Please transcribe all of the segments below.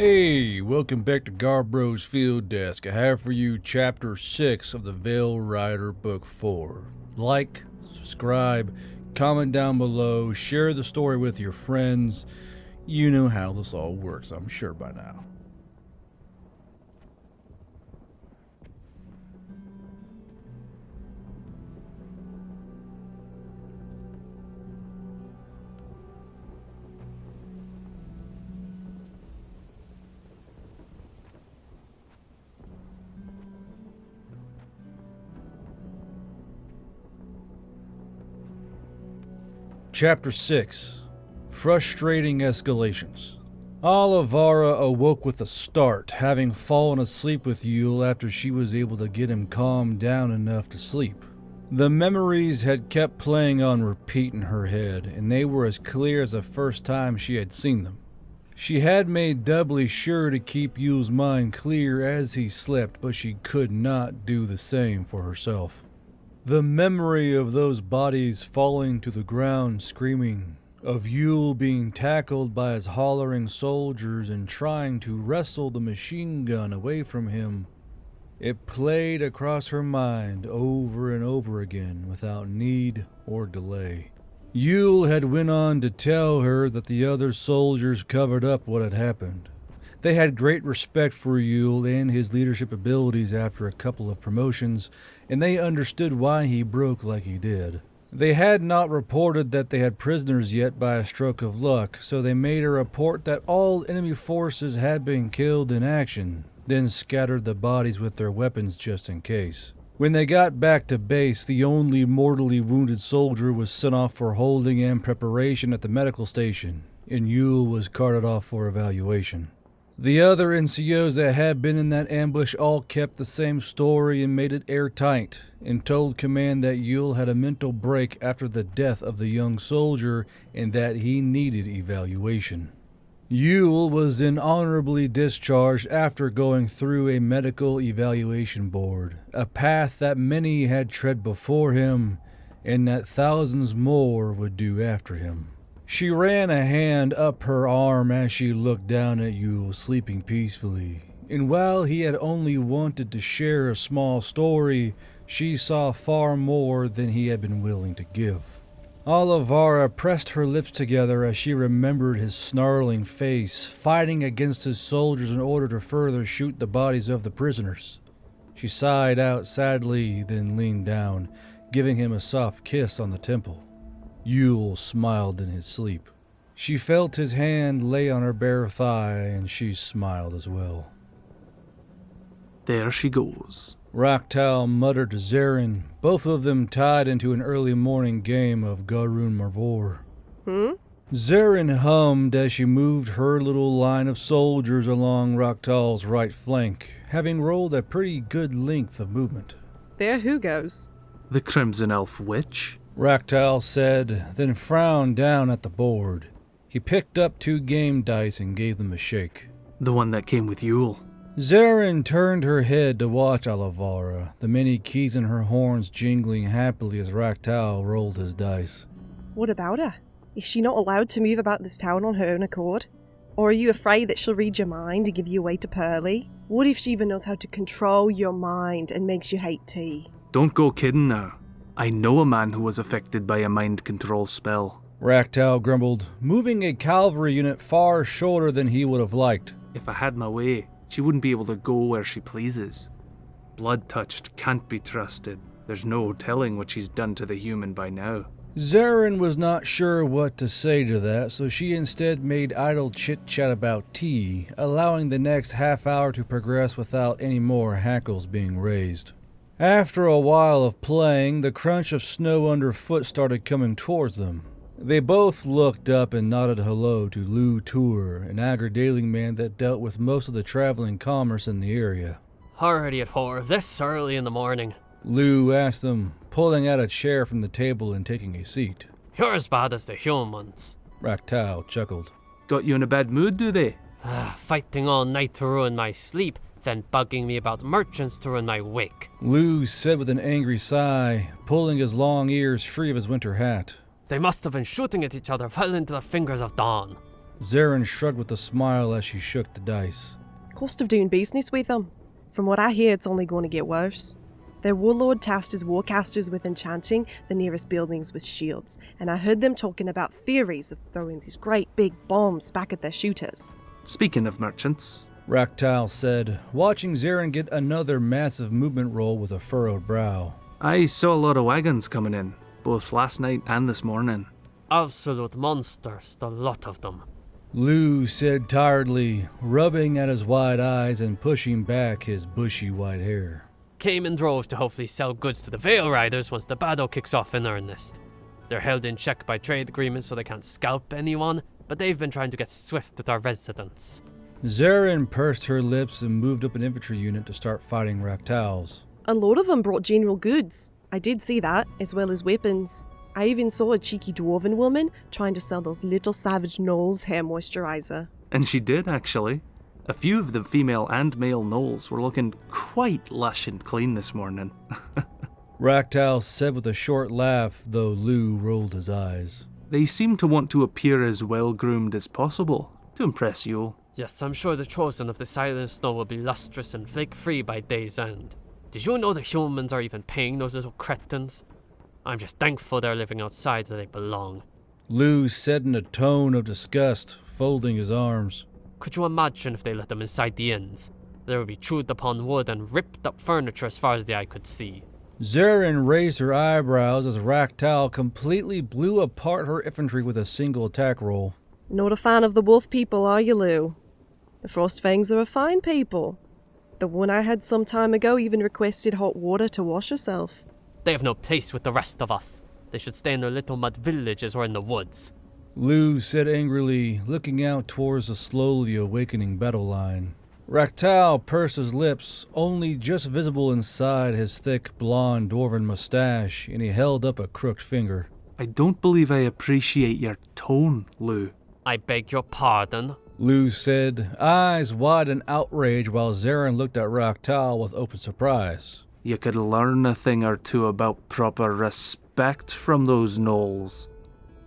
Hey, welcome back to Garbro's Field Desk. I have for you Chapter 6 of the Veil Rider Book 4. Like, subscribe, comment down below, share the story with your friends. You know how this all works, I'm sure by now. Chapter 6. Frustrating Escalations. Alavara awoke with a start, having fallen asleep with Yule after she was able to get him calmed down enough to sleep. The memories had kept playing on repeat in her head, and they were as clear as the first time she had seen them. She had made doubly sure to keep Yule's mind clear as he slept, but she could not do the same for herself. The memory of those bodies falling to the ground screaming, of Yule being tackled by his hollering soldiers and trying to wrestle the machine gun away from him, it played across her mind over and over again without need or delay. Yule had went on to tell her that the other soldiers covered up what had happened. They had great respect for Yule and his leadership abilities after a couple of promotions, and they understood why he broke like he did. They had not reported that they had prisoners yet by a stroke of luck, so they made a report that all enemy forces had been killed in action, then scattered the bodies with their weapons just in case. When they got back to base, the only mortally wounded soldier was sent off for holding and preparation at the medical station, and Yule was carted off for evaluation. The other NCOs that had been in that ambush all kept the same story and made it airtight, and told command that Yule had a mental break after the death of the young soldier and that he needed evaluation. Yule was then honorably discharged after going through a medical evaluation board, a path that many had tread before him and that thousands more would do after him. She ran a hand up her arm as she looked down at Yule sleeping peacefully, and while he had only wanted to share a small story, she saw far more than he had been willing to give. Alavara pressed her lips together as she remembered his snarling face, fighting against his soldiers in order to further shoot the bodies of the prisoners. She sighed out sadly, then leaned down, giving him a soft kiss on the temple. Yule smiled in his sleep. She felt his hand lay on her bare thigh, and she smiled as well. There she goes, Raktal muttered to Zarin, both of them tied into an early morning game of Garun Marvor. Zarin hummed as she moved her little line of soldiers along Raktal's right flank, having rolled a pretty good length of movement. There who goes? the Crimson Elf Witch, Raktal said, then frowned down at the board. He picked up 2 game dice and gave them a shake. the one that came with Yule. Zarin turned her head to watch Alavara, the many keys in her horns jingling happily as Raktal rolled his dice. What about her? Is she not allowed to move about this town on her own accord? Or are you afraid that she'll read your mind and give you away to Pearly? What if she even knows how to control your mind and makes you hate tea? Don't go kidding now. I know a man who was affected by a mind control spell. Raktal grumbled, moving a cavalry unit far shorter than he would have liked. If I had my way, she wouldn't be able to go where she pleases. Blood-touched can't be trusted. There's no telling what she's done to the human by now. Zarin was not sure what to say to that, so she instead made idle chit-chat about tea, allowing the next half hour to progress without any more hackles being raised. After a while of playing, the crunch of snow underfoot started coming towards them. They both looked up and nodded hello to Lou Tour, an agri-dealing man that dealt with most of the traveling commerce in the area. Already at 4, this early in the morning. Lou asked them, pulling out a chair from the table and taking a seat. You're as bad as the humans. Raktal chuckled. Got you in a bad mood, do they? Fighting all night to ruin my sleep, then bugging me about merchants to ruin my wake. Lou said with an angry sigh, pulling his long ears free of his winter hat. They must have been shooting at each other well into the fingers of dawn. Zarin shrugged with a smile as she shook the dice. Cost of doing business with them. From what I hear, it's only going to get worse. Their warlord tasked his warcasters with enchanting the nearest buildings with shields, and I heard them talking about theories of throwing these great big bombs back at their shooters. Speaking of merchants, Raktal said, watching Zarin get another massive movement roll with a furrowed brow. I saw a lot of wagons coming in, both last night and this morning. Absolute monsters, the lot of them. Lou said tiredly, rubbing at his wide eyes and pushing back his bushy white hair. Came in droves to hopefully sell goods to the Veil Riders once the battle kicks off in earnest. They're held in check by trade agreements so they can't scalp anyone, but they've been trying to get swift with our residents. Zarin pursed her lips and moved up an infantry unit to start fighting Raktals. A lot of them brought general goods. I did see that, as well as weapons. I even saw a cheeky dwarven woman trying to sell those little savage gnolls hair moisturizer. And she did, actually. A few of the female and male gnolls were looking quite lush and clean this morning. Raktal said with a short laugh, though Lou rolled his eyes. They seem to want to appear as well-groomed as possible, to impress Yule. Yes, I'm sure the chosen of the Silent Snow will be lustrous and flake-free by day's end. Did you know the humans are even paying those little cretins? I'm just thankful they're living outside where they belong. Lou said in a tone of disgust, folding his arms. Could you imagine if they let them inside the inns? There would be chewed upon wood and ripped up furniture as far as the eye could see. Zarin raised her eyebrows as Raktal completely blew apart her infantry with a single attack roll. Not a fan of the wolf people, are you, Lou? The Frostfangs are a fine people. The one I had some time ago even requested hot water to wash herself. They have no place with the rest of us. They should stay in their little mud villages or in the woods. Lou said angrily, looking out towards the slowly awakening battle line. Raktal pursed his lips, only just visible inside his thick, blonde dwarven mustache, and he held up a crooked finger. I don't believe I appreciate your tone, Lou. I beg your pardon. Lou said, eyes wide in outrage while Zarin looked at Raktal with open surprise. You could learn a thing or two about proper respect from those gnolls,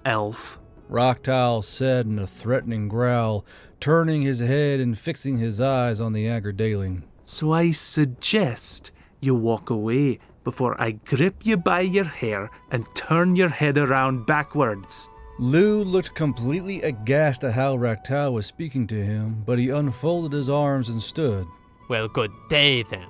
elf. Raktal said in a threatening growl, turning his head and fixing his eyes on the Aggerdaling. So I suggest you walk away before I grip you by your hair and turn your head around backwards. Lou looked completely aghast at how Raktal was speaking to him, but he unfolded his arms and stood. Well, good day then,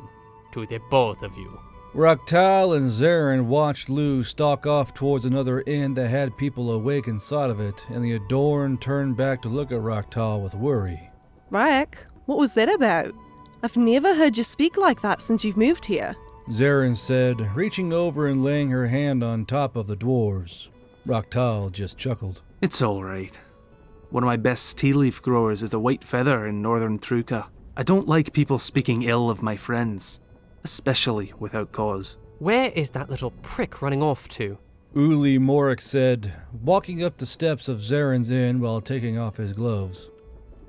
to the both of you. Raktal and Zarin watched Lou stalk off towards another inn that had people awake inside of it, and the Adorn turned back to look at Raktal with worry. Rak, what was that about? I've never heard you speak like that since you've moved here. Zarin said, reaching over and laying her hand on top of the dwarves. Raktal just chuckled. It's all right. One of my best tea leaf growers is a white feather in northern Truca. I don't like people speaking ill of my friends, especially without cause. Where is that little prick running off to? Uli Morik said, walking up the steps of Zarin's inn while taking off his gloves.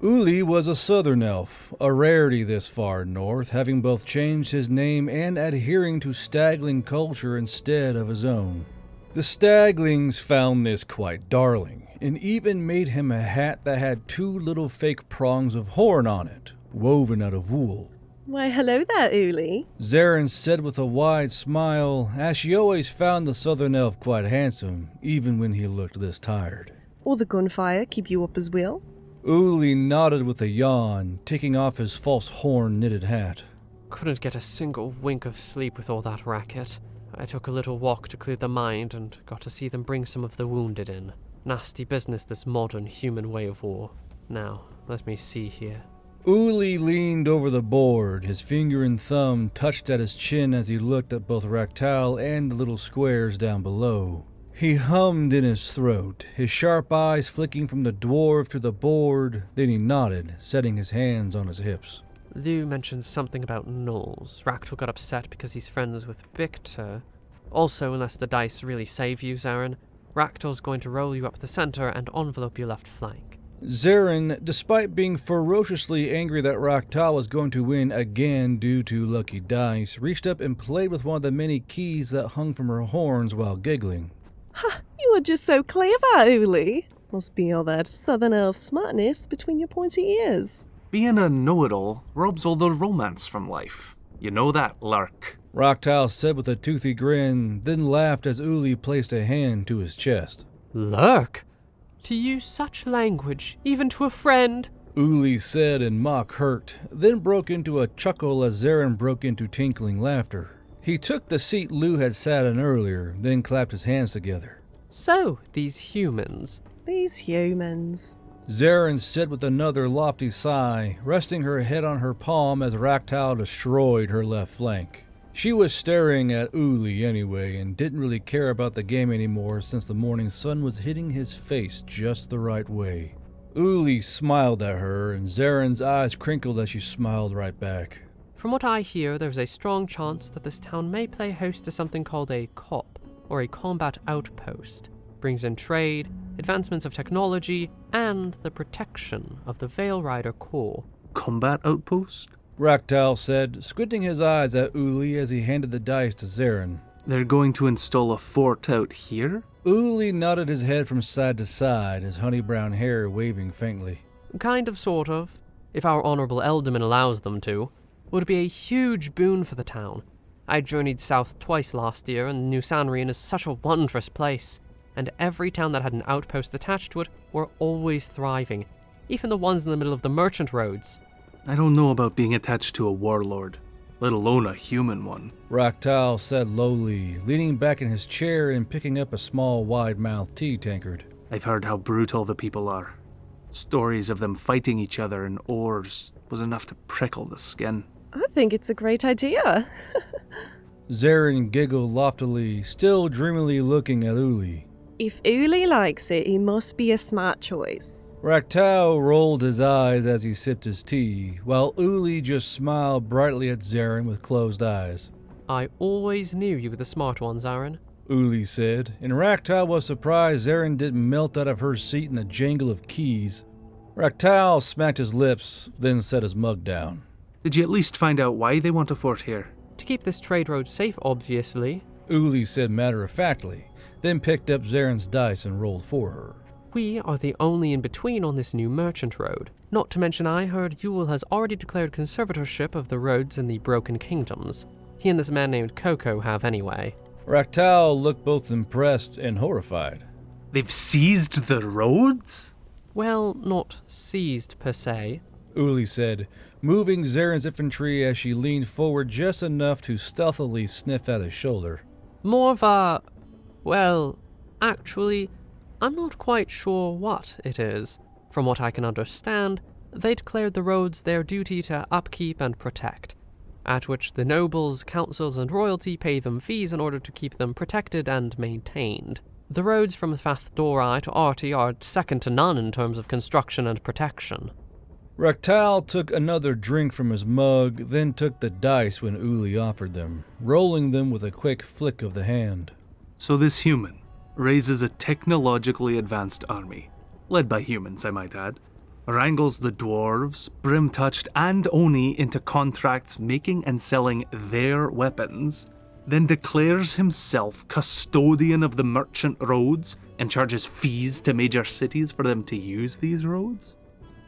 Uli was a southern elf, a rarity this far north, having both changed his name and adhering to Stagling culture instead of his own. The Staglings found this quite darling, and even made him a hat that had two little fake prongs of horn on it, woven out of wool. Why, hello there, Uli. Zarin said with a wide smile, as she always found the southern elf quite handsome, even when he looked this tired. Or the gunfire keep you up as well? Uli nodded with a yawn, taking off his false horn knitted hat. Couldn't get a single wink of sleep with all that racket. I took a little walk to clear the mind and got to see them bring some of the wounded in. Nasty business, this modern human way of war. Now, let me see here. Uli leaned over the board, his finger and thumb touched at his chin as he looked at both Raktal and the little squares down below. He hummed in his throat, his sharp eyes flicking from the dwarf to the board, then he nodded, setting his hands on his hips. Lou mentioned something about gnolls. Raktal got upset because he's friends with Vitka. Also, unless the dice really save you, Zarin, Raktal's going to roll you up the center and envelope your left flank. Zarin, despite being ferociously angry that Raktal was going to win again due to lucky dice, reached up and played with one of the many keys that hung from her horns while giggling. Ha! You are just so clever, Uli. Must be all that southern elf smartness between your pointy ears. Being a know-it-all robs all the romance from life. You know that, Lark. Rocktail said with a toothy grin, then laughed as Uli placed a hand to his chest. Lurk? To use such language, even to a friend? Uli said in mock hurt, then broke into a chuckle as Zarin broke into tinkling laughter. He took the seat Lou had sat in earlier, then clapped his hands together. So, these humans. These humans. Zarin said with another lofty sigh, resting her head on her palm as Raktal destroyed her left flank. She was staring at Uli anyway and didn't really care about the game anymore since the morning sun was hitting his face just the right way. Uli smiled at her and Zarin's eyes crinkled as she smiled right back. From what I hear, there's a strong chance that this town may play host to something called a COP, or a combat outpost. Brings in trade, advancements of technology, and the protection of the Veil Rider Corps. Combat outpost? Raktal said, squinting his eyes at Uli as he handed the dice to Zarin. They're going to install a fort out here? Uli nodded his head from side to side, his honey-brown hair waving faintly. Kind of, sort of, if our honorable Elderman allows them to. Would be a huge boon for the town. I journeyed south twice last year, and New Sanrian is such a wondrous place. And every town that had an outpost attached to it were always thriving, even the ones in the middle of the merchant roads. I don't know about being attached to a warlord, let alone a human one. Raktal said lowly, leaning back in his chair and picking up a small, wide-mouthed tea tankard. I've heard how brutal the people are. Stories of them fighting each other in oars was enough to prickle the skin. I think it's a great idea. Zarin giggled loftily, still dreamily looking at Uli. If Uli likes it, he must be a smart choice. Raktal rolled his eyes as he sipped his tea, while Uli just smiled brightly at Zarin with closed eyes. I always knew you were the smart one, Zarin. Uli said, and Raktal was surprised Zarin didn't melt out of her seat in a jangle of keys. Raktal smacked his lips, then set his mug down. Did you at least find out why they want a fort here? To keep this trade road safe, obviously. Uli said matter-of-factly, then picked up Zarin's dice and rolled for her. We are the only in-between on this new merchant road. Not to mention I heard Yule has already declared conservatorship of the roads in the Broken Kingdoms. He and this man named Coco have anyway. Raktal looked both impressed and horrified. They've seized the roads? Well, not seized per se. Uli said, moving Zarin's infantry as she leaned forward just enough to stealthily sniff at his shoulder. More of a... well, actually, I'm not quite sure what it is. From what I can understand, they declared the roads their duty to upkeep and protect, at which the nobles, councils, and royalty pay them fees in order to keep them protected and maintained. The roads from Thathdori to Arti are second to none in terms of construction and protection. Raktal took another drink from his mug, then took the dice when Uli offered them, rolling them with a quick flick of the hand. So this human raises a technologically advanced army, led by humans, I might add, wrangles the dwarves, brim-touched, and Oni into contracts making and selling their weapons, then declares himself custodian of the merchant roads and charges fees to major cities for them to use these roads?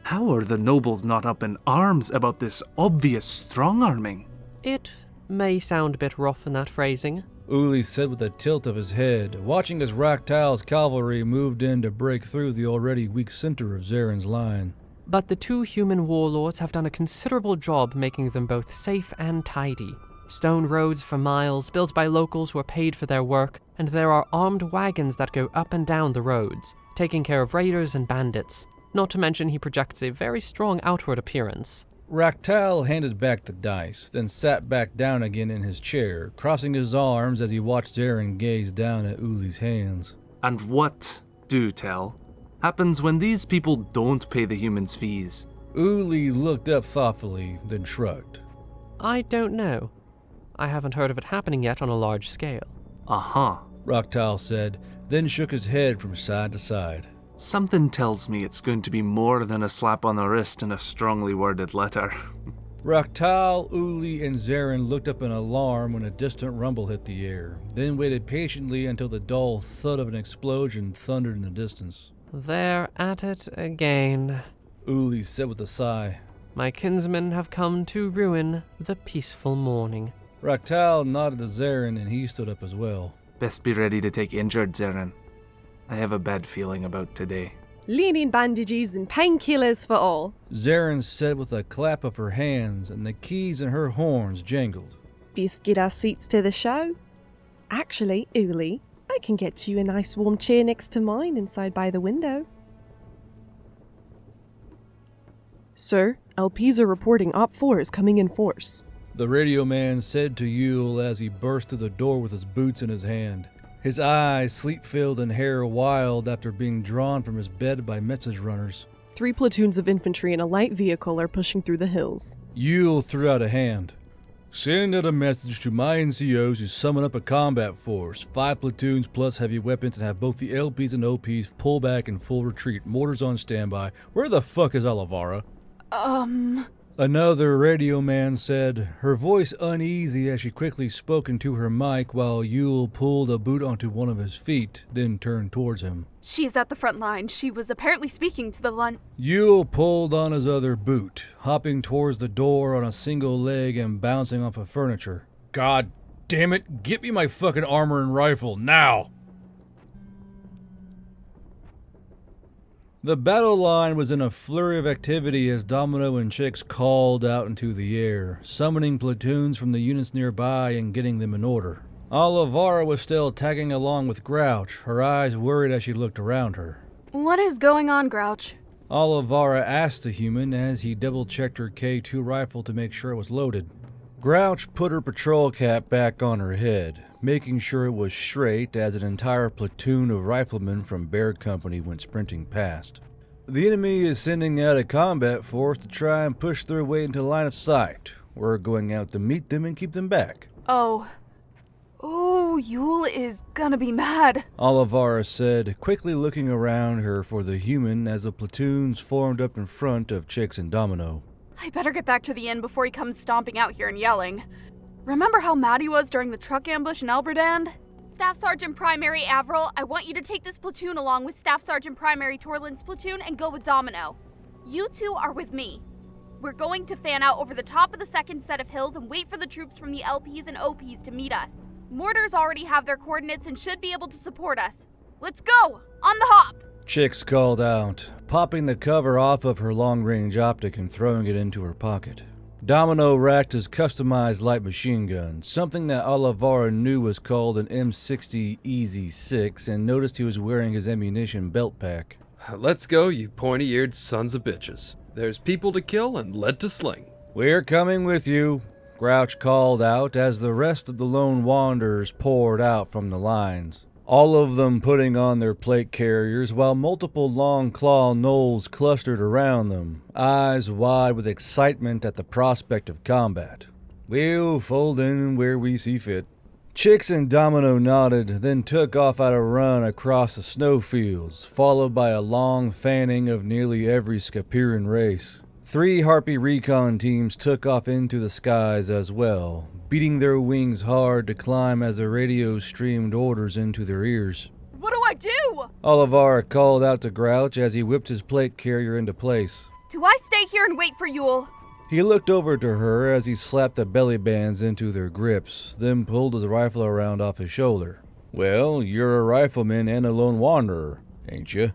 How are the nobles not up in arms about this obvious strong-arming? It may sound a bit rough in that phrasing. Uli said with a tilt of his head, watching as Raktal's cavalry moved in to break through the already weak center of Zarin's line. But the two human warlords have done a considerable job making them both safe and tidy. Stone roads for miles, built by locals who are paid for their work, and there are armed wagons that go up and down the roads, taking care of raiders and bandits. Not to mention he projects a very strong outward appearance. Raktal handed back the dice, then sat back down again in his chair, crossing his arms as he watched Zarin gaze down at Uli's hands. And what, do tell, happens when these people don't pay the humans' fees? Uli looked up thoughtfully, then shrugged. I don't know. I haven't heard of it happening yet on a large scale. Uh-huh, Raktal said, then shook his head from side to side. Something tells me it's going to be more than a slap on the wrist and a strongly worded letter. Raktal, Uli, and Zarin looked up in alarm when a distant rumble hit the air, then waited patiently until the dull thud of an explosion thundered in the distance. They're at it again. Uli said with a sigh. My kinsmen have come to ruin the peaceful morning. Raktal nodded to Zarin and he stood up as well. Best be ready to take injured, Zarin. I have a bad feeling about today. Leaning bandages and painkillers for all. Zarin said with a clap of her hands and the keys in her horns jangled. Best get our seats to the show. Actually, Uli, I can get you a nice warm chair next to mine inside by the window. Sir, LPs are reporting Op 4 is coming in force. The radio man said to Yule as he burst through the door with his boots in his hand. His eyes sleep-filled and hair wild after being drawn from his bed by message runners. 3 platoons of infantry and a light vehicle are pushing through the hills. Yule threw out a hand. Send out a message to my NCOs to summon up a combat force, 5 platoons plus heavy weapons, and have both the LPs and OPs pull back in full retreat. Mortars on standby. Where the fuck is Alavara? Another radio man said, her voice uneasy as she quickly spoke into her mic while Yule pulled a boot onto one of his feet, then turned towards him. She's at the front line. She was apparently speaking to the Yule pulled on his other boot, hopping towards the door on a single leg and bouncing off of furniture. God damn it, get me my fucking armor and rifle, now! The battle line was in a flurry of activity as Domino and Chicks called out into the air, summoning platoons from the units nearby and getting them in order. Alavara was still tagging along with Grouch, her eyes worried as she looked around her. What is going on, Grouch? Alavara asked the human as he double-checked her K2 rifle to make sure it was loaded. Grouch put her patrol cap back on her head, making sure it was straight as an entire platoon of riflemen from Bear Company went sprinting past. The enemy is sending out a combat force to try and push their way into line of sight. We're going out to meet them and keep them back. Oh, Yule is gonna be mad. Alavara said, quickly looking around her for the human as the platoons formed up in front of Chicks and Domino. I better get back to the inn before he comes stomping out here and yelling. Remember how mad he was during the truck ambush in Elberdand? Staff Sergeant Primary Averill, I want you to take this platoon along with Staff Sergeant Primary Torland's platoon and go with Domino. You two are with me. We're going to fan out over the top of the second set of hills and wait for the troops from the LPs and OPs to meet us. Mortars already have their coordinates and should be able to support us. Let's go! On the hop! Chicks called out, popping the cover off of her long-range optic and throwing it into her pocket. Domino racked his customized light machine gun, something that Alavara knew was called an M60 Easy 6, and noticed he was wearing his ammunition belt pack. Let's go, you pointy-eared sons of bitches. There's people to kill and lead to sling. We're coming with you, Grouch called out as the rest of the lone wanderers poured out from the lines. All of them putting on their plate carriers while multiple long claw gnolls clustered around them, eyes wide with excitement at the prospect of combat. We'll fold in where we see fit. Chicks and Domino nodded, then took off at a run across the snowfields, followed by a long fanning of nearly every Scapiran race. 3 Harpy recon teams took off into the skies as well, beating their wings hard to climb as the radio streamed orders into their ears. What do I do? Alavara called out to Grouch as he whipped his plate carrier into place. Do I stay here and wait for Yule? He looked over to her as he slapped the belly bands into their grips, then pulled his rifle around off his shoulder. Well, you're a rifleman and a lone wanderer, ain't you?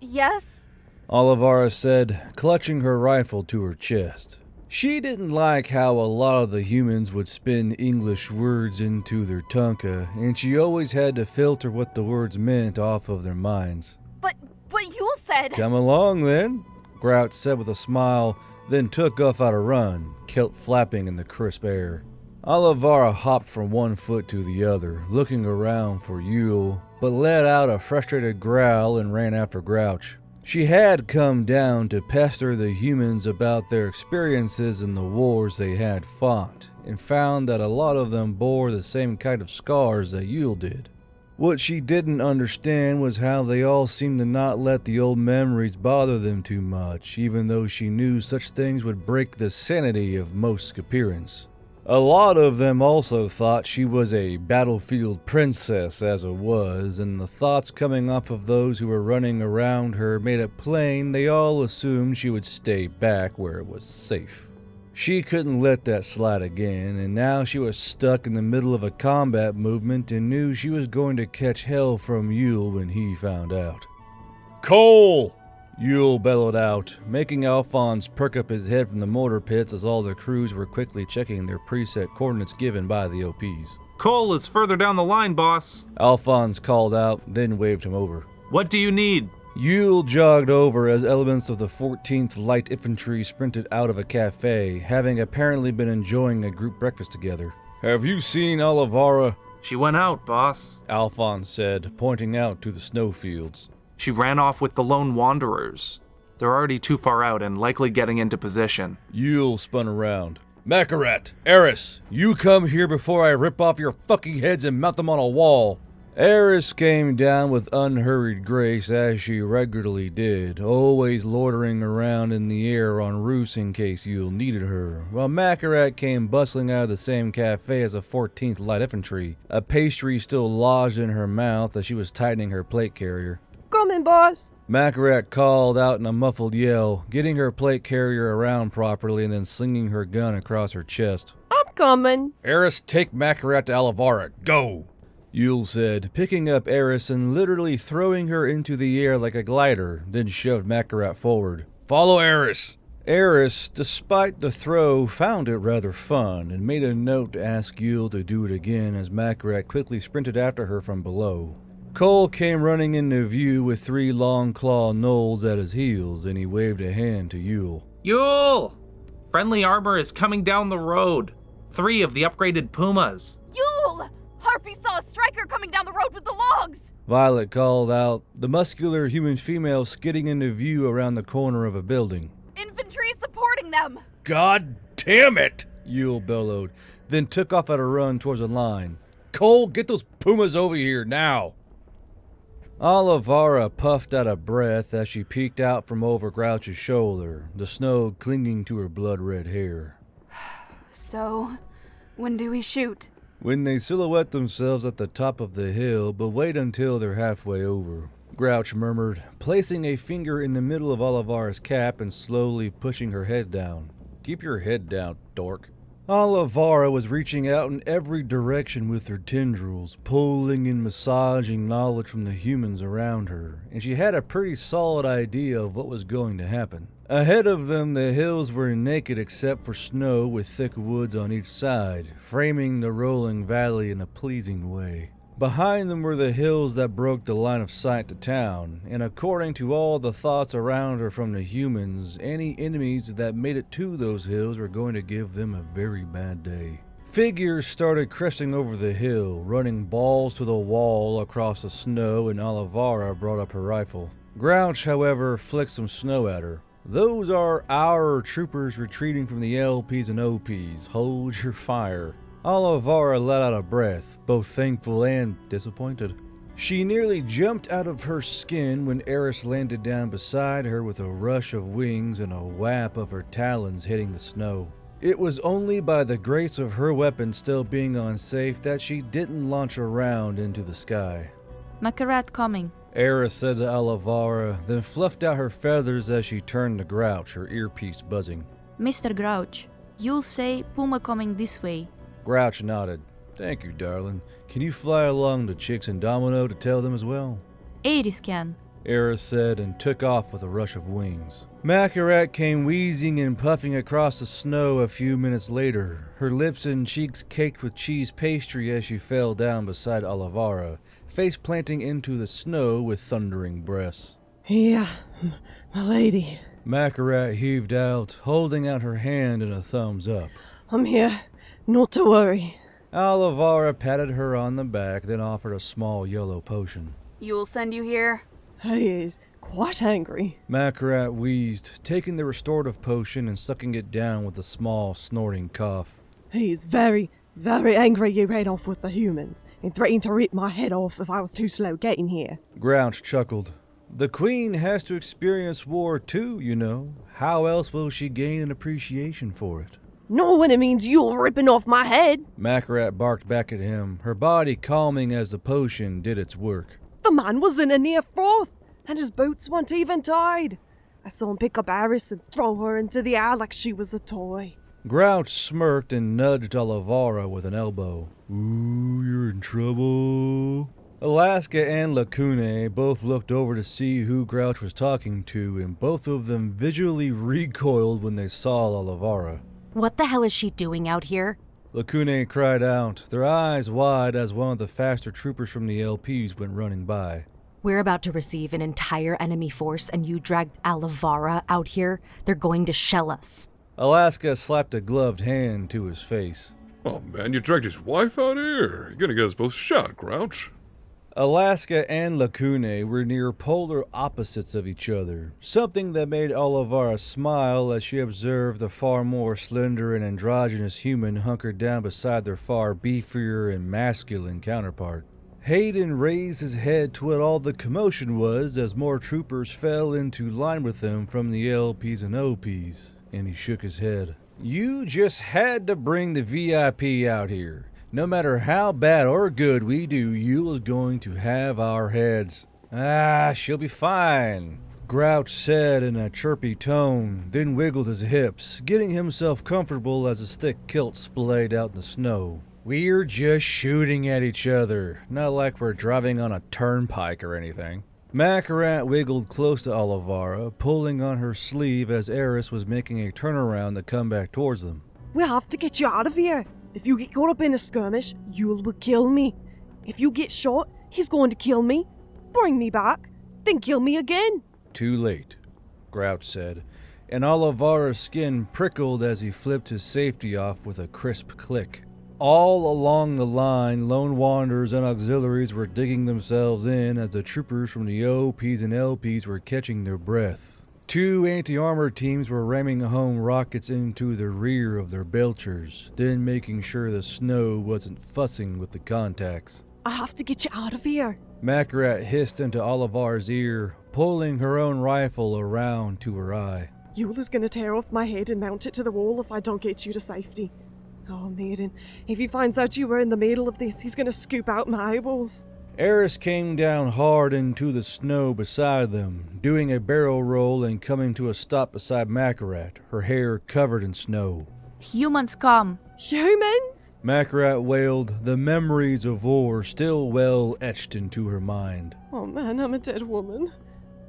Yes? Alavara said, clutching her rifle to her chest. She didn't like how a lot of the humans would spin English words into their tunka, and she always had to filter what the words meant off of their minds. But Yule said... Come along then, Grouch said with a smile, then took off at a run, kilt flapping in the crisp air. Alavara hopped from one foot to the other, looking around for Yule, but let out a frustrated growl and ran after Grouch. She had come down to pester the humans about their experiences in the wars they had fought, and found that a lot of them bore the same kind of scars that Yule did. What she didn't understand was how they all seemed to not let the old memories bother them too much, even though she knew such things would break the sanity of most Scapirans. A lot of them also thought she was a battlefield princess as it was, and the thoughts coming off of those who were running around her made it plain they all assumed she would stay back where it was safe. She couldn't let that slide again, and now she was stuck in the middle of a combat movement and knew she was going to catch hell from Yule when he found out. "Cole!" Yule bellowed out, making Alphonse perk up his head from the mortar pits as all the crews were quickly checking their preset coordinates given by the OPs. Cole is further down the line, boss. Alphonse called out, then waved him over. What do you need? Yule jogged over as elements of the 14th Light Infantry sprinted out of a cafe, having apparently been enjoying a group breakfast together. "Have you seen Alavara?" She went out, boss. Alphonse said, pointing out to the snowfields. She ran off with the lone wanderers. They're already too far out and likely getting into position. Yule spun around. "Makarat, Eris, you come here before I rip off your fucking heads and mount them on a wall." Eris came down with unhurried grace as she regularly did, always loitering around in the air en route in case Yule needed her, while Makarat came bustling out of the same cafe as the 14th Light Infantry, a pastry still lodged in her mouth as she was tightening her plate carrier. Coming, boss. Makarat called out in a muffled yell, getting her plate carrier around properly and then slinging her gun across her chest. I'm coming. "Eris, take Makarat to Alavara. Go!" Yule said, picking up Eris and literally throwing her into the air like a glider, then shoved Makarat forward. "Follow Eris!" Eris, despite the throw, found it rather fun and made a note to ask Yule to do it again as Makarat quickly sprinted after her from below. Cole came running into view with 3 long claw gnolls at his heels, and he waved a hand to Yule. Yule! Friendly armor is coming down the road. 3 of the upgraded Pumas. Yule! Harpy saw a striker coming down the road with the logs! Violet called out, the muscular human female skidding into view around the corner of a building. Infantry is supporting them! "God damn it!" Yule bellowed, then took off at a run towards the line. "Cole, get those Pumas over here, now!" Alavara puffed out a breath as she peeked out from over Grouch's shoulder, the snow clinging to her blood-red hair. So, when do we shoot? "When they silhouette themselves at the top of the hill, but wait until they're halfway over," Grouch murmured, placing a finger in the middle of Alavara's cap and slowly pushing her head down. "Keep your head down, dork." Alavara was reaching out in every direction with her tendrils, pulling and massaging knowledge from the humans around her, and she had a pretty solid idea of what was going to happen. Ahead of them, the hills were naked except for snow with thick woods on each side, framing the rolling valley in a pleasing way. Behind them were the hills that broke the line of sight to town, and according to all the thoughts around her from the humans, any enemies that made it to those hills were going to give them a very bad day. Figures started cresting over the hill, running balls to the wall across the snow, and Alavara brought up her rifle. Grouch, however, flicked some snow at her. "Those are our troopers retreating from the LPs and OPs. Hold your fire." Alavara let out a breath, both thankful and disappointed. She nearly jumped out of her skin when Eris landed down beside her with a rush of wings and a whap of her talons hitting the snow. It was only by the grace of her weapon still being unsafe that she didn't launch around into the sky. Makarat coming. Eris said to Alavara, then fluffed out her feathers as she turned to Grouch, her earpiece buzzing. Mr. Grouch, you'll say Puma coming this way. Grouch nodded. "Thank you, darling. Can you fly along to Chicks and Domino to tell them as well?" Eris can. Eris said and took off with a rush of wings. Makarat came wheezing and puffing across the snow a few minutes later, her lips and cheeks caked with cheese pastry as she fell down beside Alavara, face planting into the snow with thundering breaths. "Yeah, my lady. Makarat heaved out, holding out her hand in a thumbs up. I'm here. Not to worry." Alavara patted her on the back, then offered a small yellow potion. Yule send you here? He is quite angry. Makarat wheezed, taking the restorative potion and sucking it down with a small, snorting cough. He is very, very angry you ran off with the humans, and threatened to rip my head off if I was too slow getting here. Grouch chuckled. "The Queen has to experience war too, you know. How else will she gain an appreciation for it?" No, when it means you're ripping off my head. McKnight barked back at him, her body calming as the potion did its work. The man was in a near froth, and his boots weren't even tied. I saw him pick up Eris and throw her into the air like she was a toy. Grouch smirked and nudged Alavara with an elbow. Ooh, you're in trouble. Alaska and Lacune both looked over to see who Grouch was talking to, and both of them visually recoiled when they saw Alavara. What the hell is she doing out here? Lacune cried out, their eyes wide as one of the faster troopers from the LPs went running by. We're about to receive an entire enemy force and you dragged Alavara out here? They're going to shell us. Alaska slapped a gloved hand to his face. Oh man, you dragged his wife out here. You're gonna get us both shot, Grouch. Alaska and Lacune were near polar opposites of each other, something that made Alavara smile as she observed the far more slender and androgynous human hunkered down beside their far beefier and masculine counterpart. Hayden raised his head to what all the commotion was as more troopers fell into line with him from the LPs and OPs, and he shook his head. You just had to bring the VIP out here. No matter how bad or good we do, Yule is going to have our heads. Ah, she'll be fine, Grouch said in a chirpy tone, then wiggled his hips, getting himself comfortable as his thick kilt splayed out in the snow. We're just shooting at each other, not like we're driving on a turnpike or anything. McKnight wiggled close to Alavara, pulling on her sleeve as Eris was making a turnaround to come back towards them. We have to get you out of here. If you get caught up in a skirmish, Yule will kill me. If you get shot, he's going to kill me. Bring me back, then kill me again. Too late, Grouch said, and Alavara's skin prickled as he flipped his safety off with a crisp click. All along the line, lone wanderers and auxiliaries were digging themselves in as the troopers from the OPs and LPs were catching their breath. Two anti-armor teams were ramming home rockets into the rear of their belchers, then making sure the snow wasn't fussing with the contacts. I have to get you out of here. McKnight hissed into Alavara's ear, pulling her own rifle around to her eye. Yule is going to tear off my head and mount it to the wall if I don't get you to safety. Oh, maiden, if he finds out you were in the middle of this, he's going to scoop out my eyeballs. Eris came down hard into the snow beside them, doing a barrel roll and coming to a stop beside McKnight, her hair covered in snow. Humans come. Humans? McKnight wailed, the memories of war still well etched into her mind. Oh man, I'm a dead woman.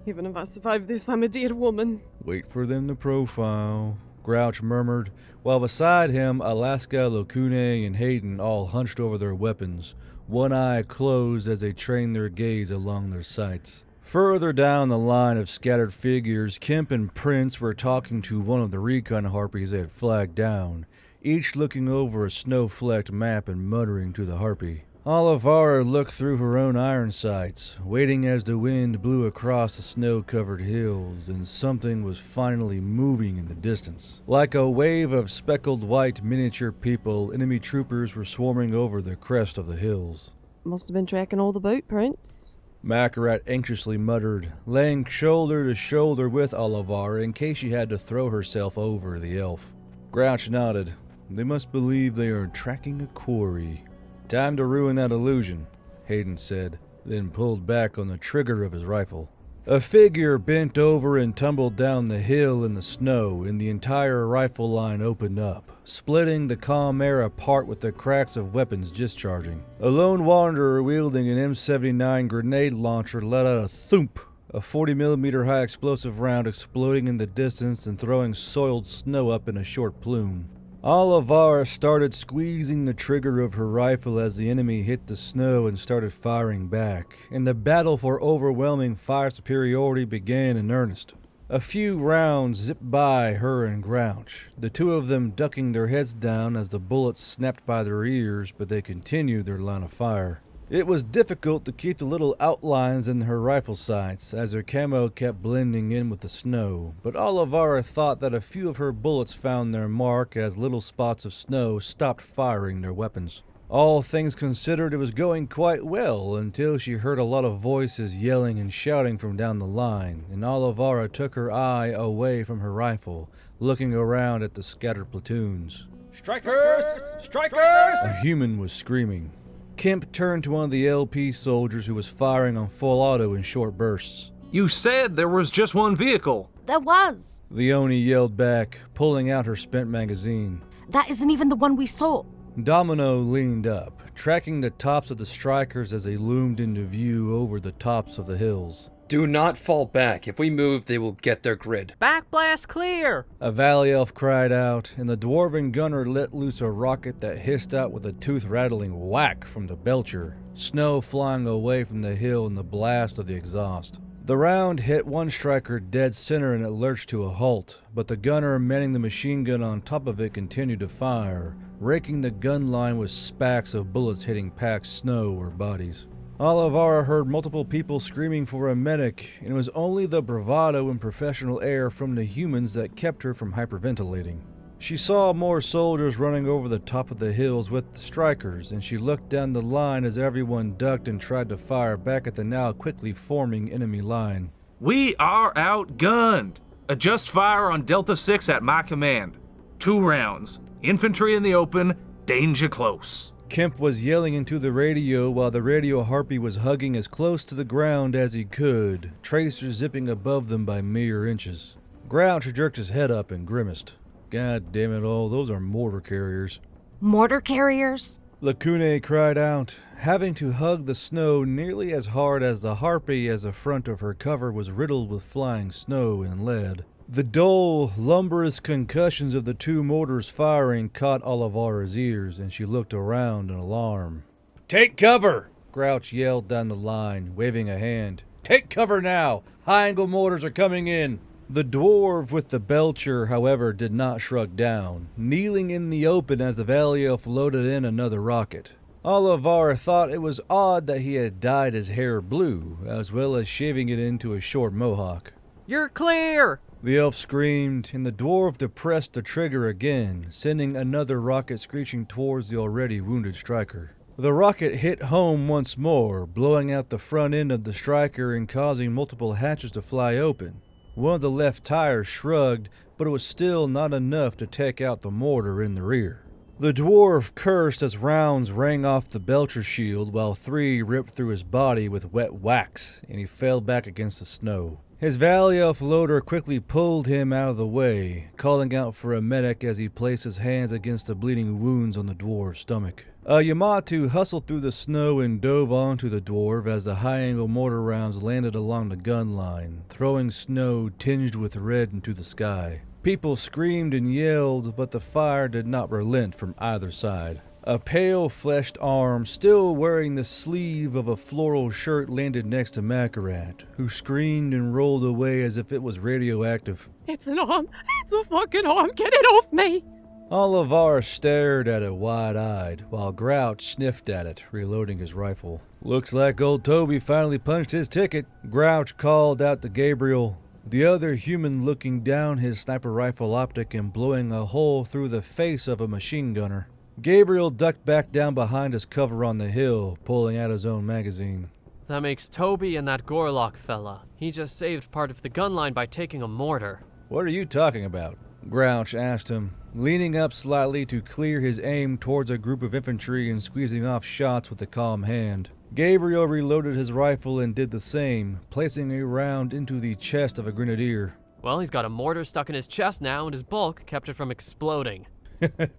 Even if I survive this, I'm a dead woman. Wait for them to profile, Grouch murmured, while beside him Alaska, Lacune, and Hayden all hunched over their weapons, one eye closed as they trained their gaze along their sights. Further down the line of scattered figures, Kemp and Prince were talking to one of the recon harpies they had flagged down, each looking over a snow-flecked map and muttering to the harpy. Alavara looked through her own iron sights, waiting as the wind blew across the snow-covered hills, and something was finally moving in the distance. Like a wave of speckled white miniature people, enemy troopers were swarming over the crest of the hills. Must have been tracking all the boat prints. McKnight anxiously muttered, laying shoulder to shoulder with Alavara in case she had to throw herself over the elf. Grouch nodded. They must believe they are tracking a quarry. Time to ruin that illusion, Hayden said, then pulled back on the trigger of his rifle. A figure bent over and tumbled down the hill in the snow, and the entire rifle line opened up, splitting the calm air apart with the cracks of weapons discharging. A lone wanderer wielding an M79 grenade launcher let out a thump, a 40mm high explosive round exploding in the distance and throwing soiled snow up in a short plume. Alavara started squeezing the trigger of her rifle as the enemy hit the snow and started firing back, and the battle for overwhelming fire superiority began in earnest. A few rounds zipped by her and Grouch, the two of them ducking their heads down as the bullets snapped by their ears, but they continued their line of fire. It was difficult to keep the little outlines in her rifle sights as her camo kept blending in with the snow, but Alavara thought that a few of her bullets found their mark as little spots of snow stopped firing their weapons. All things considered, it was going quite well until she heard a lot of voices yelling and shouting from down the line, and Alavara took her eye away from her rifle, looking around at the scattered platoons. Strikers! Strikers! A human was screaming. Kemp turned to one of the LP soldiers who was firing on full auto in short bursts. You said there was just one vehicle. There was. The Oni yelled back, pulling out her spent magazine. That isn't even the one we saw. Domino leaned up, tracking the tops of the strikers as they loomed into view over the tops of the hills. Do not fall back. If we move, they will get their grid. Backblast clear! A valley elf cried out, and the dwarven gunner let loose a rocket that hissed out with a tooth-rattling whack from the belcher, snow flying away from the hill in the blast of the exhaust. The round hit one striker dead center and it lurched to a halt, but the gunner manning the machine gun on top of it continued to fire, raking the gun line with spacks of bullets hitting packed snow or bodies. Alavara heard multiple people screaming for a medic, and it was only the bravado and professional air from the humans that kept her from hyperventilating. She saw more soldiers running over the top of the hills with the strikers, and she looked down the line as everyone ducked and tried to fire back at the now quickly forming enemy line. We are outgunned. Adjust fire on Delta 6 at my command. 2 rounds. Infantry in the open, danger close. Kemp was yelling into the radio while the radio harpy was hugging as close to the ground as he could, tracers zipping above them by mere inches. Grouch jerked his head up and grimaced. God damn it all, those are mortar carriers. Mortar carriers? Lacune cried out, having to hug the snow nearly as hard as the harpy as the front of her cover was riddled with flying snow and lead. The dull, lumberous concussions of the 2 mortars firing caught Alavara's ears, and she looked around in alarm. "Take cover!" Grouch yelled down the line, waving a hand. "Take cover now! High-angle mortars are coming in!" The dwarf with the belcher, however, did not shrug down, kneeling in the open as the valley elf loaded in another rocket. Alavara thought it was odd that he had dyed his hair blue, as well as shaving it into a short mohawk. You're clear! The elf screamed, and the dwarf depressed the trigger again, sending another rocket screeching towards the already wounded striker. The rocket hit home once more, blowing out the front end of the striker and causing multiple hatches to fly open. One of the left tires shrugged, but it was still not enough to take out the mortar in the rear. The dwarf cursed as rounds rang off the belcher shield while 3 ripped through his body with wet wax, and he fell back against the snow. His valley elf loader quickly pulled him out of the way, calling out for a medic as he placed his hands against the bleeding wounds on the dwarf's stomach. A Yamato hustled through the snow and dove onto the dwarf as the high-angle mortar rounds landed along the gun line, throwing snow tinged with red into the sky. People screamed and yelled, but the fire did not relent from either side. A pale-fleshed arm, still wearing the sleeve of a floral shirt, landed next to Makarat, who screamed and rolled away as if it was radioactive. It's an arm! It's a fucking arm! Get it off me! Alavara stared at it wide-eyed, while Grouch sniffed at it, reloading his rifle. "Looks like old Toby finally punched his ticket," Grouch called out to Gabriel, the other human looking down his sniper rifle optic and blowing a hole through the face of a machine gunner. Gabriel ducked back down behind his cover on the hill, pulling out his own magazine. That makes Toby and that Gorlock fella. He just saved part of the gun line by taking a mortar. "What are you talking about?" Grouch asked him, leaning up slightly to clear his aim towards a group of infantry and squeezing off shots with a calm hand. Gabriel reloaded his rifle and did the same, placing a round into the chest of a grenadier. Well, he's got a mortar stuck in his chest now, and his bulk kept it from exploding.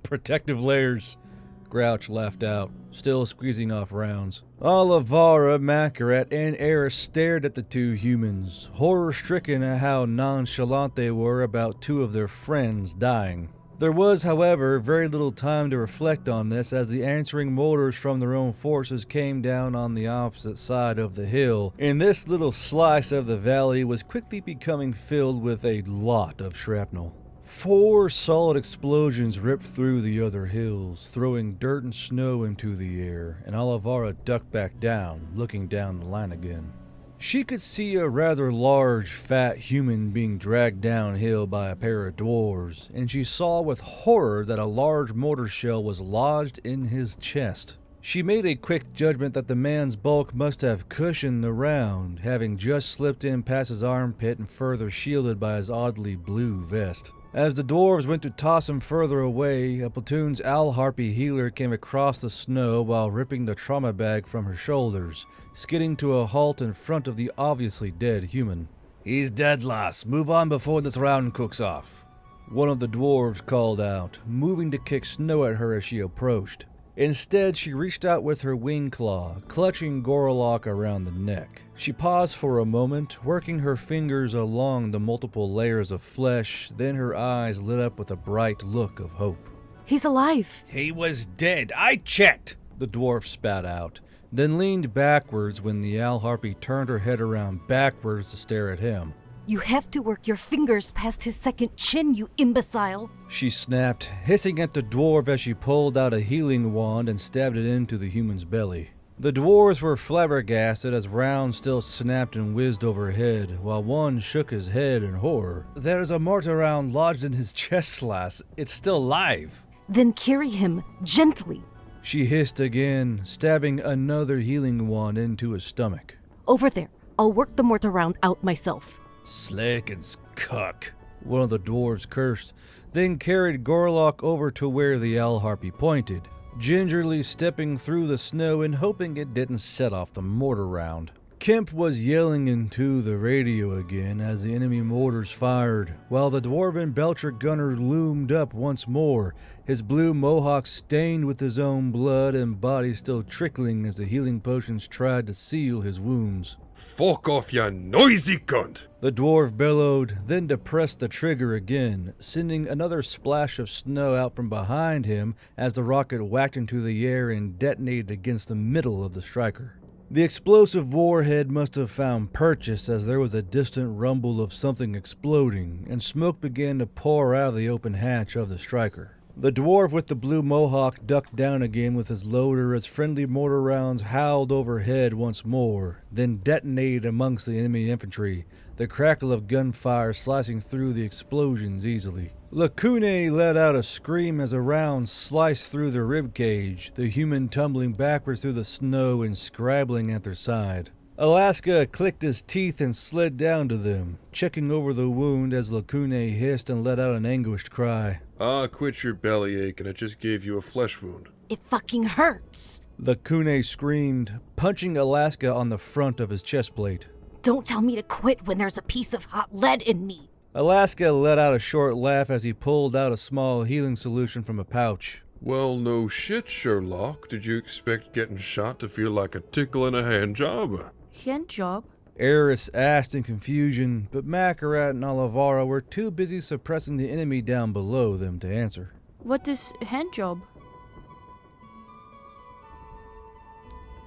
Protective layers. Grouch laughed out, still squeezing off rounds. Alavara, Makarat, and Eris stared at the 2 humans, horror-stricken at how nonchalant they were about 2 of their friends dying. There was, however, very little time to reflect on this as the answering mortars from their own forces came down on the opposite side of the hill, and this little slice of the valley was quickly becoming filled with a lot of shrapnel. 4 solid explosions ripped through the other hills, throwing dirt and snow into the air, and Alavara ducked back down, looking down the line again. She could see a rather large, fat human being dragged downhill by a pair of dwarves, and she saw with horror that a large mortar shell was lodged in his chest. She made a quick judgment that the man's bulk must have cushioned the round, having just slipped in past his armpit and further shielded by his oddly blue vest. As the dwarves went to toss him further away, a platoon's owl harpy healer came across the snow while ripping the trauma bag from her shoulders, skidding to a halt in front of the obviously dead human. "He's dead, lass. Move on before this round cooks off," one of the dwarves called out, moving to kick snow at her as she approached. Instead, she reached out with her wing claw, clutching Oggledok around the neck. She paused for a moment, working her fingers along the multiple layers of flesh, then her eyes lit up with a bright look of hope. He's alive. He was dead. I checked. The dwarf spat out, then leaned backwards when the owl harpy turned her head around backwards to stare at him. You have to work your fingers past his second chin, you imbecile. She snapped, hissing at the dwarf as she pulled out a healing wand and stabbed it into the human's belly. The dwarves were flabbergasted as rounds still snapped and whizzed overhead, while one shook his head in horror. "There's a mortar round lodged in his chest, lass. It's still live." Then carry him gently. She hissed again, stabbing another healing wand into his stomach. Over there. I'll work the mortar round out myself. "Slick and cuck," one of the dwarves cursed, then carried Oggledok over to where the owl harpy pointed, gingerly stepping through the snow and hoping it didn't set off the mortar round. Kemp was yelling into the radio again as the enemy mortars fired, while the dwarven Belcher gunner loomed up once more, his blue mohawk stained with his own blood and body still trickling as the healing potions tried to seal his wounds. Fuck off, you noisy cunt! The dwarf bellowed, then depressed the trigger again, sending another splash of snow out from behind him as the rocket whacked into the air and detonated against the middle of the striker. The explosive warhead must have found purchase as there was a distant rumble of something exploding, and smoke began to pour out of the open hatch of the striker. The dwarf with the blue mohawk ducked down again with his loader as friendly mortar rounds howled overhead once more, then detonated amongst the enemy infantry, the crackle of gunfire slicing through the explosions easily. Lacune let out a scream as a round sliced through the ribcage, the human tumbling backwards through the snow and scrabbling at their side. Alaska clicked his teeth and slid down to them, checking over the wound as Lacune hissed and let out an anguished cry. Ah, quit your bellyache, and I just gave you a flesh wound. It fucking hurts. Lacune screamed, punching Alaska on the front of his chest plate. Don't tell me to quit when there's a piece of hot lead in me. Alaska let out a short laugh as he pulled out a small healing solution from a pouch. Well, no shit, Sherlock. Did you expect getting shot to feel like a tickle in a hand job? Hand job? Eris asked in confusion, but Maccarat and Alavara were too busy suppressing the enemy down below them to answer. What is hand job?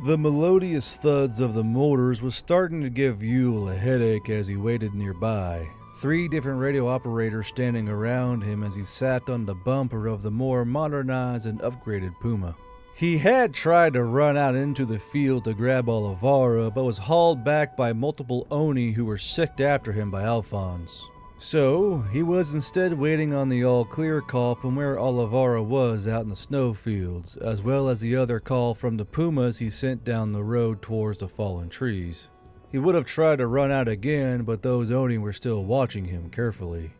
The melodious thuds of the mortars was starting to give Yule a headache as he waited nearby. 3 different radio operators standing around him as he sat on the bumper of the more modernized and upgraded Puma. He had tried to run out into the field to grab Alavara, but was hauled back by multiple Oni who were sicked after him by Alphonse. So, he was instead waiting on the all-clear call from where Alavara was out in the snowfields, as well as the other call from the Pumas he sent down the road towards the fallen trees. He would have tried to run out again, but those Oni were still watching him carefully.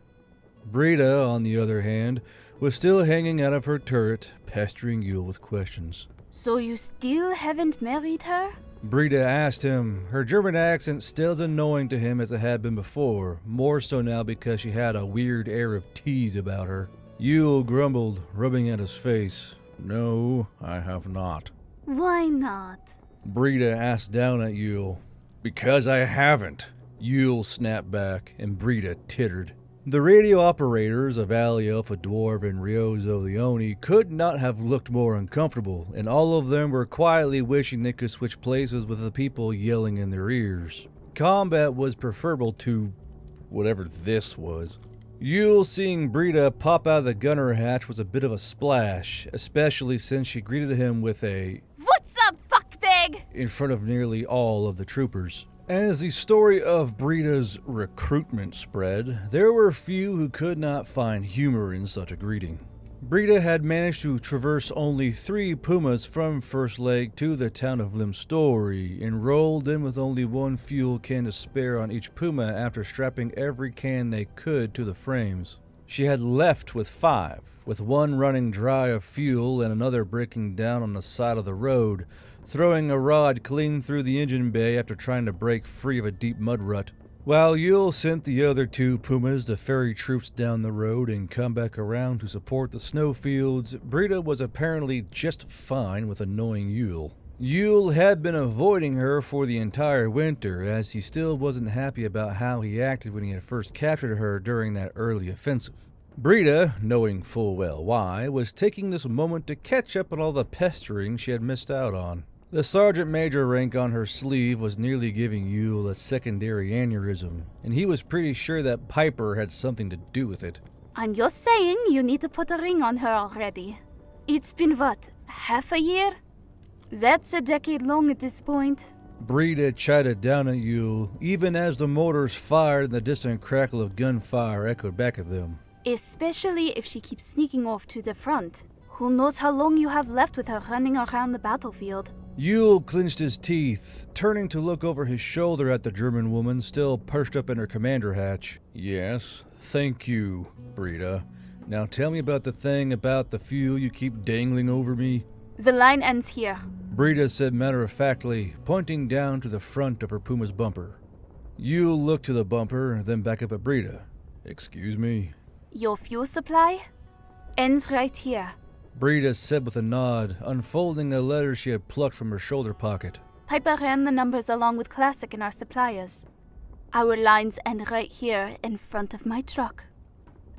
Brita, on the other hand, was still hanging out of her turret, pestering Yule with questions. So you still haven't married her? Brita asked him, her German accent still as annoying to him as it had been before, more so now because she had a weird air of tease about her. Yule grumbled, rubbing at his face. "No, I have not." Why not? Brita asked down at Yule. "Because I haven't," Yule snapped back, and Brita tittered. The radio operators of Alioth, a dwarf, and Ryozo the Oni could not have looked more uncomfortable, and all of them were quietly wishing they could switch places with the people yelling in their ears. Combat was preferable to whatever this was. Yule seeing Brita pop out of the gunner hatch was a bit of a splash, especially since she greeted him with a "What's up, fuckbag?" in front of nearly all of the troopers. As the story of Brita's recruitment spread, there were few who could not find humor in such a greeting. Brita had managed to traverse only 3 pumas from First Lake to the town of Limstory, and rolled in with only 1 fuel can to spare on each puma after strapping every can they could to the frames. She had left with 5, with 1 running dry of fuel and another breaking down on the side of the road, throwing a rod clean through the engine bay after trying to break free of a deep mud rut. While Yule sent the other 2 pumas to ferry troops down the road and come back around to support the snowfields, Brita was apparently just fine with annoying Yule. Yule had been avoiding her for the entire winter, as he still wasn't happy about how he acted when he had first captured her during that early offensive. Brita, knowing full well why, was taking this moment to catch up on all the pestering she had missed out on. The sergeant major rank on her sleeve was nearly giving Yule a secondary aneurysm, and he was pretty sure that Piper had something to do with it. I'm just saying you need to put a ring on her already. It's been what, half a year? That's a decade long at this point. Brita chided down at Yule, even as the mortars fired and the distant crackle of gunfire echoed back at them. Especially if she keeps sneaking off to the front. Who knows how long you have left with her running around the battlefield? Yule clenched his teeth, turning to look over his shoulder at the German woman still perched up in her commander hatch. Yes, thank you, Brita. Now tell me about the thing about the fuel you keep dangling over me. The line ends here. Brita said matter-of-factly, pointing down to the front of her puma's bumper. Yule looked to the bumper, then back up at Brita. Excuse me? Your fuel supply ends right here. Brita said with a nod, unfolding a letter she had plucked from her shoulder pocket. Piper ran the numbers along with Classic and our suppliers. Our lines end right here in front of my truck.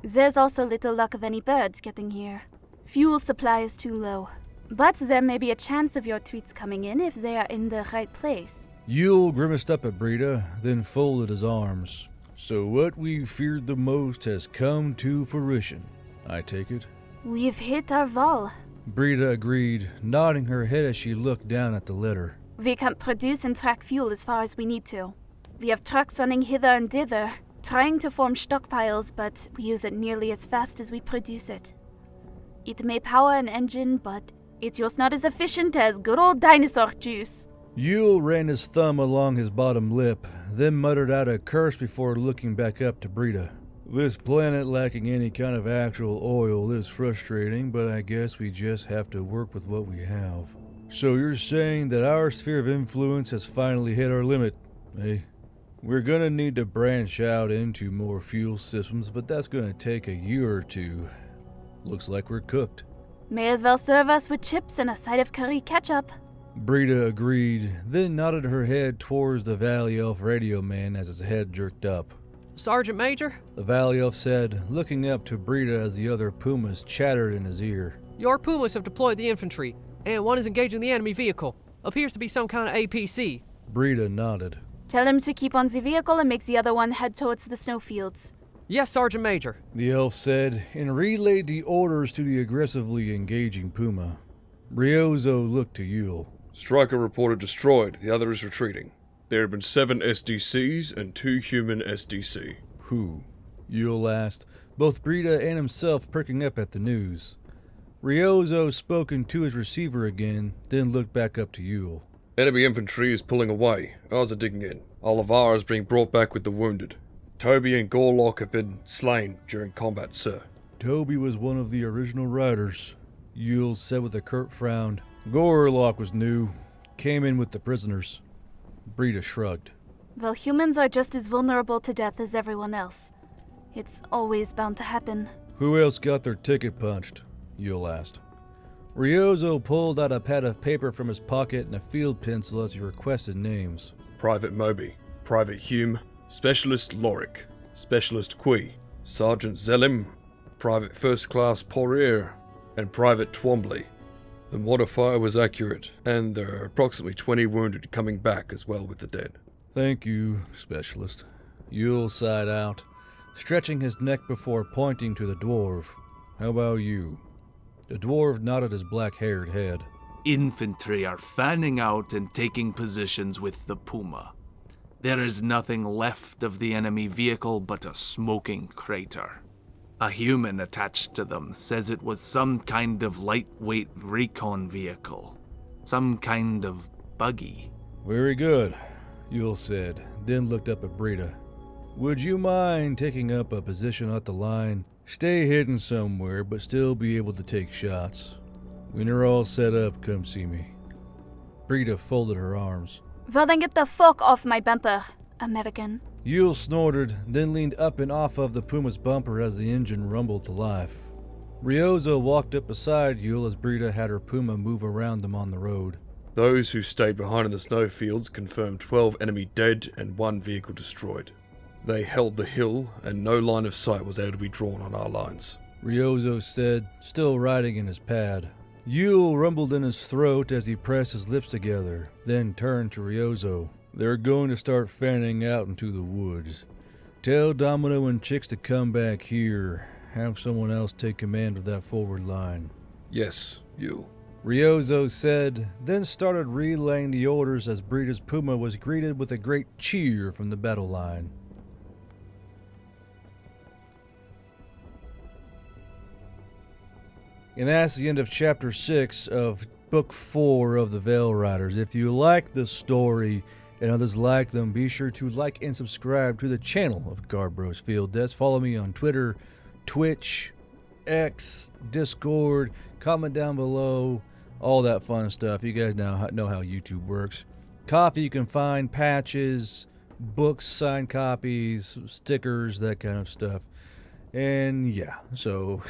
There's also little luck of any birds getting here. Fuel supply is too low. But there may be a chance of your tweets coming in if they are in the right place. Yule grimaced up at Brita, then folded his arms. So what we feared the most has come to fruition, I take it? We've hit our wall. Brita agreed, nodding her head as she looked down at the letter. We can't produce and track fuel as far as we need to. We have trucks running hither and thither, trying to form stockpiles, but we use it nearly as fast as we produce it. It may power an engine, but it's just not as efficient as good old dinosaur juice. Yule ran his thumb along his bottom lip, then muttered out a curse before looking back up to Brita. This planet lacking any kind of actual oil is frustrating, but I guess we just have to work with what we have. So you're saying that our sphere of influence has finally hit our limit, eh? We're gonna need to branch out into more fuel systems, but that's gonna take a year or 2. Looks like we're cooked. May as well serve us with chips and a side of curry ketchup. Brita agreed, then nodded her head towards the Valley Elf radio man as his head jerked up. Sergeant Major? The Valley Elf said, looking up to Brita as the other pumas chattered in his ear. Your pumas have deployed the infantry, and one is engaging the enemy vehicle. Appears to be some kind of APC. Brita nodded. Tell him to keep on the vehicle and make the other one head towards the snowfields. Yes, Sergeant Major. The elf said, and relayed the orders to the aggressively engaging puma. Riozo looked to Yule. Striker reported destroyed. The other is retreating. There have been 7 SDCs and 2 human SDC. Who? Yule asked, both Brita and himself perking up at the news. Riozo spoke into his receiver again, then looked back up to Yule. Enemy infantry is pulling away. Ours are digging in. Alavara is being brought back with the wounded. Toby and Oggledok have been slain during combat, sir. Toby was one of the original riders, Yule said with a curt frown. Oggledok was new. Came in with the prisoners. Brita shrugged. Well, humans are just as vulnerable to death as everyone else. It's always bound to happen. Who else got their ticket punched? Yule asked. Riozo pulled out a pad of paper from his pocket and a field pencil as he requested names. Private Moby, Private Hume, Specialist Lorick, Specialist Qui, Sergeant Zelim, Private First Class Poirier, and Private Twombly. The modifier was accurate, and there are approximately 20 wounded coming back as well with the dead. Thank you, Specialist. Yule sighed out, stretching his neck before pointing to the dwarf. How about you? The dwarf nodded his black-haired head. Infantry are fanning out and taking positions with the puma. There is nothing left of the enemy vehicle but a smoking crater. A human attached to them says it was some kind of lightweight recon vehicle. Some kind of buggy. Very good, Yule said, then looked up at Brita. Would you mind taking up a position at the line? Stay hidden somewhere, but still be able to take shots. When you're all set up, come see me. Brita folded her arms. Well then get the fuck off my bumper, American. Yule snorted, then leaned up and off of the Puma's bumper as the engine rumbled to life. Riozo walked up beside Yule as Brita had her Puma move around them on the road. Those who stayed behind in the snowfields confirmed 12 enemy dead and 1 vehicle destroyed. They held the hill, and no line of sight was able to be drawn on our lines. Riozo said, still riding in his pad. Yule rumbled in his throat as he pressed his lips together, then turned to Riozo. They're going to start fanning out into the woods. Tell Domino and Chicks to come back here. Have someone else take command of that forward line. Yes, you. Riozo said, then started relaying the orders as Brita's Puma was greeted with a great cheer from the battle line. And that's the end of Chapter 6 of Book 4 of the Veil Riders. If you like the story and others like them, be sure to like and subscribe to the channel of Garbros Field Desk. Follow me on Twitter, Twitch, X, Discord, comment down below, all that fun stuff. You guys now know how YouTube works. Coffee you can find, patches, books, signed copies, stickers, that kind of stuff. And yeah, so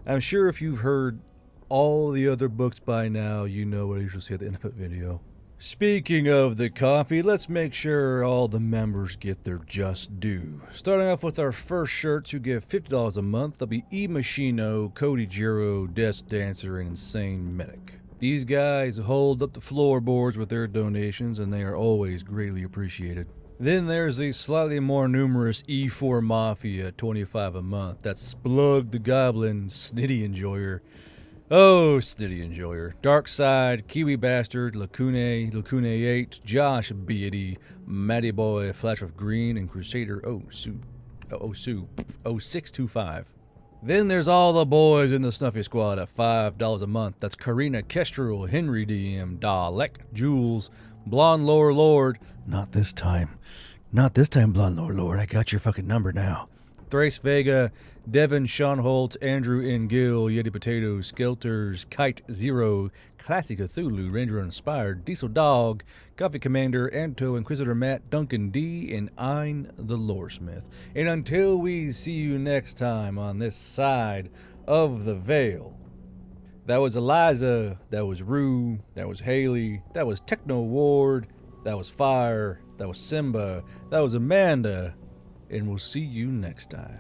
I'm sure if you've heard all the other books by now, you know what I usually say at the end of the video. Speaking of the coffee, let's make sure all the members get their just due. Starting off with our first shirts who give $50 a month, they'll be E Machino, Cody Giro, Desk Dancer, and Insane Medic. These guys hold up the floorboards with their donations, and they are always greatly appreciated. Then there's the slightly more numerous E4 Mafia, $25 a month. That's Splug the Goblin, Snitty Enjoyer. Oh, Snitty Enjoyer. Dark Side, Kiwi Bastard, Lacune 8, Josh Beatty, Matty Boy, Flash of Green, and Crusader 0625. Then there's all the boys in the Snuffy Squad at $5 a month. That's Karina Kestrel, Henry DM, Dalek, Jules, Blonde Lower Lord. Not this time. Not this time, Blonde Lower Lord. I got your fucking number now. Thrace Vega, Devin Sean Holt, Andrew N. Gill, Yeti Potatoes, Skelters, Kite Zero, Classic Cthulhu, Ranger Uninspired, Diesel Dog, Coffee Commander, Anto, Inquisitor Matt, Duncan D, and Ein the Loresmith. And until we see you next time on this side of the veil, that was Eliza, that was Rue, that was Hailey, that was Technoward, that was Fire, that was Simba, that was Amanda, and we'll see you next time.